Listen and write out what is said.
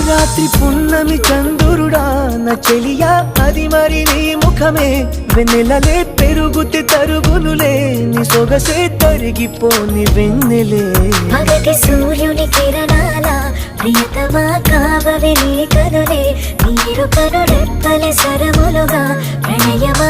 రాత్రి పున్నమి చంద్రుడా నా చెలియా అది మరి నీ ముఖమే వెన్నెలలే పెరుగుతే తరుగునులే నీ సొగసే తరిగిపోని వెన్నెలే పగటి సూర్యుని కిరణాల ప్రియతమా కావవే నీ కనులే నీరు కను రెప్పలే సరములుగా ప్రణయమా